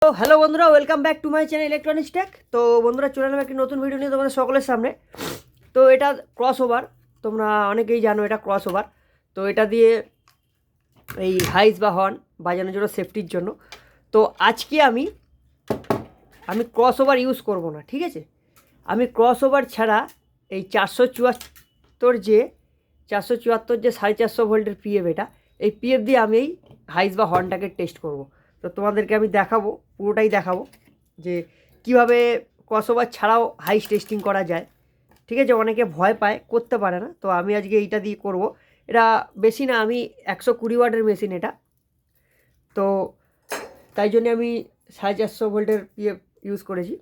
তো হ্যালো বন্ধুরা, welcome back to my channel electronics tech. তো বন্ধুরা, চলে এলাম একটি নতুন ভিডিও নিয়ে তোমাদের সকলের সামনে। তো এটা ক্রস ওভার, তোমরা অনেকেই জানো এটা ক্রস ওভার। তো এটা দিয়ে এই হাইস বা হর্ন বাজানোর জন্য, সেফটির জন্য। তো আজকে আমি ক্রস ওভার ইউজ করব না, ঠিক আছে। আমি ক্রস ওভার ছাড়া এই 474 যে 474 ভোল্টের পিএফ, এই পিএফ দিয়ে আমি এই হাইস বা হর্নটাকে টেস্ট করব। তো তোমাদেরকে আমি দেখাবো, পুরোটাই দেখাবো যে কিভাবে ক্রসওভার ছাড়াও হাইস টেস্টিং করা যায়, ঠিক আছে। অনেকে ভয় পায়, করতে পারে না। তো আমি আজকে এইটা দিয়ে করব। এটা বেশি না, আমি 120 ওয়াটের মেশিন এটা। তো তাই জন্য আমি 450 ভোল্টের পিএফ ইউজ করেছি,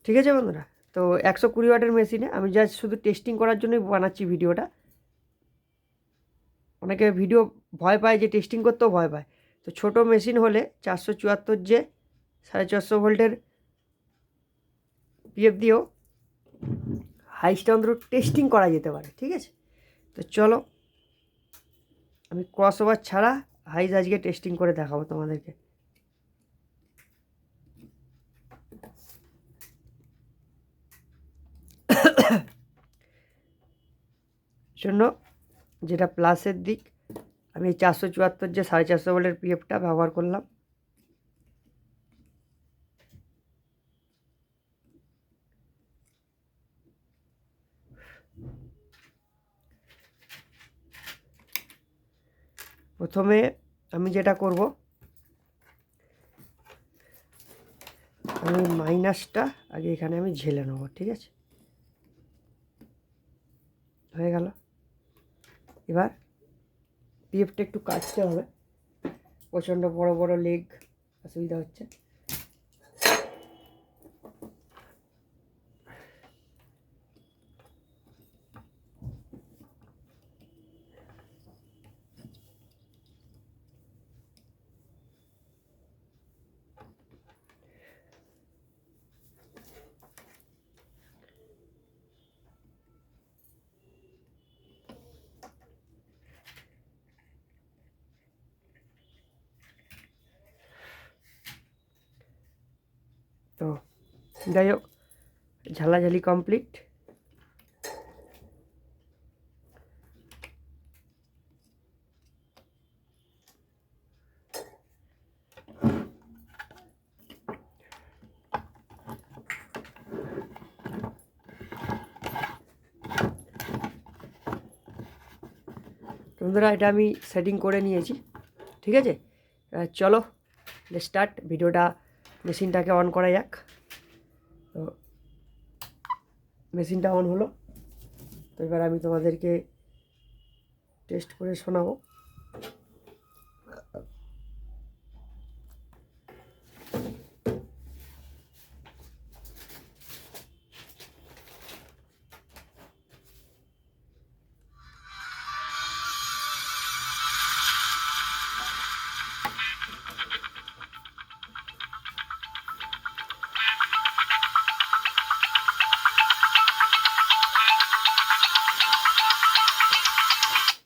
ঠিক আছে বন্ধুরা। তো 120 ওয়াটের মেশিনে আমি জাস্ট শুধু টেস্টিং করার জন্যই বানাচ্ছি ভিডিওটা। অনেকে ভিডিও ভয় পায়, যে টেস্টিং করতেও ভয় পায়। তো ছোটো মেশিন হলে 474 যে 450 ভোল্টের পিএফ দিয়েও হাইস্টা অন্তত টেস্টিং করা যেতে পারে, ঠিক আছে। তো চলো, আমি ক্রস ওভার ছাড়া হাইস আজকে টেস্টিং করে দেখাবো তোমাদেরকে। জন্য যেটা প্লাসের দিক, আমি 474 যে 450 ভোল্টের পিএফটা ব্যবহার করলাম। প্রথমে আমি যেটা করব, আমি মাইনাসটা আগে এখানে আমি ঝেলে নেবো, ঠিক আছে। হয়ে গেল। এবার পিএফটা একটু কাটতে হবে, প্রচণ্ড বড় বড় লেগ, অসুবিধা হচ্ছে। তো যাই হোক, ঝালাঝালি কমপ্লিট। বন্ধুরা, এটা আমি সেটিং করে নিয়েছি, ঠিক আছে। চলো স্টার্ট ভিডিওটা। মেশিনটাকে অন করা যাক। তো মেশিনটা অন হলো। তো এবার আমি তোমাদেরকে টেস্ট করে শোনাবো।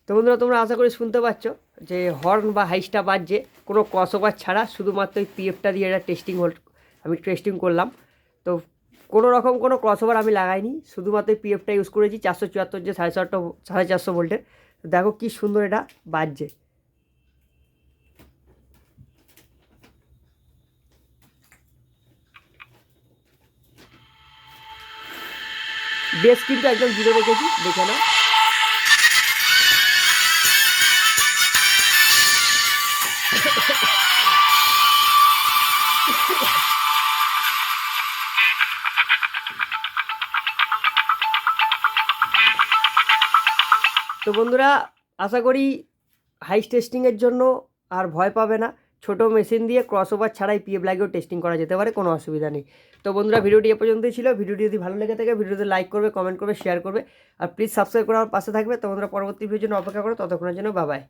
তো বন্ধুরা, তোমরা আশা করি শুনতে পাচ্ছ যে হর্ন বা হাইসটা বাজছে কোনো ক্রসওভার ছাড়া, শুধুমাত্র এই পিএফটা দিয়ে এটা আমি টেস্টিং করলাম। তো কোনো রকম কোনো ক্রসওভার আমি লাগাইনি, শুধুমাত্র এই পিএফটা ইউজ করেছি 474 যে 450 ভোল্টের। তো দেখো কী সুন্দর এটা বাজছে। বেশ কিন্তু একদম জিরো রেখেছি, দেখে নাও। তো বন্ধুরা, আশা করি হাইস টেস্টিংয়ের জন্য আর ভয় পাবে না। ছোটো মেশিন দিয়ে ক্রসওভার ছাড়াই পিএফ লাগিয়েও টেস্টিং করা যেতে পারে, কোনো অসুবিধা নেই। তো বন্ধুরা, ভিডিওটি এ পর্যন্তই ছিল। ভিডিওটি যদি ভালো লেগে থাকে, ভিডিওতে লাইক করবে, কমেন্ট করবে, শেয়ার করবে, আর প্লিজ সাবস্ক্রাইব করে আমার পাশে থাকবে। তো বন্ধুরা, পরবর্তী ভিডিওর জন্য অপেক্ষা করো। ততক্ষণের জন্য বাই বাই।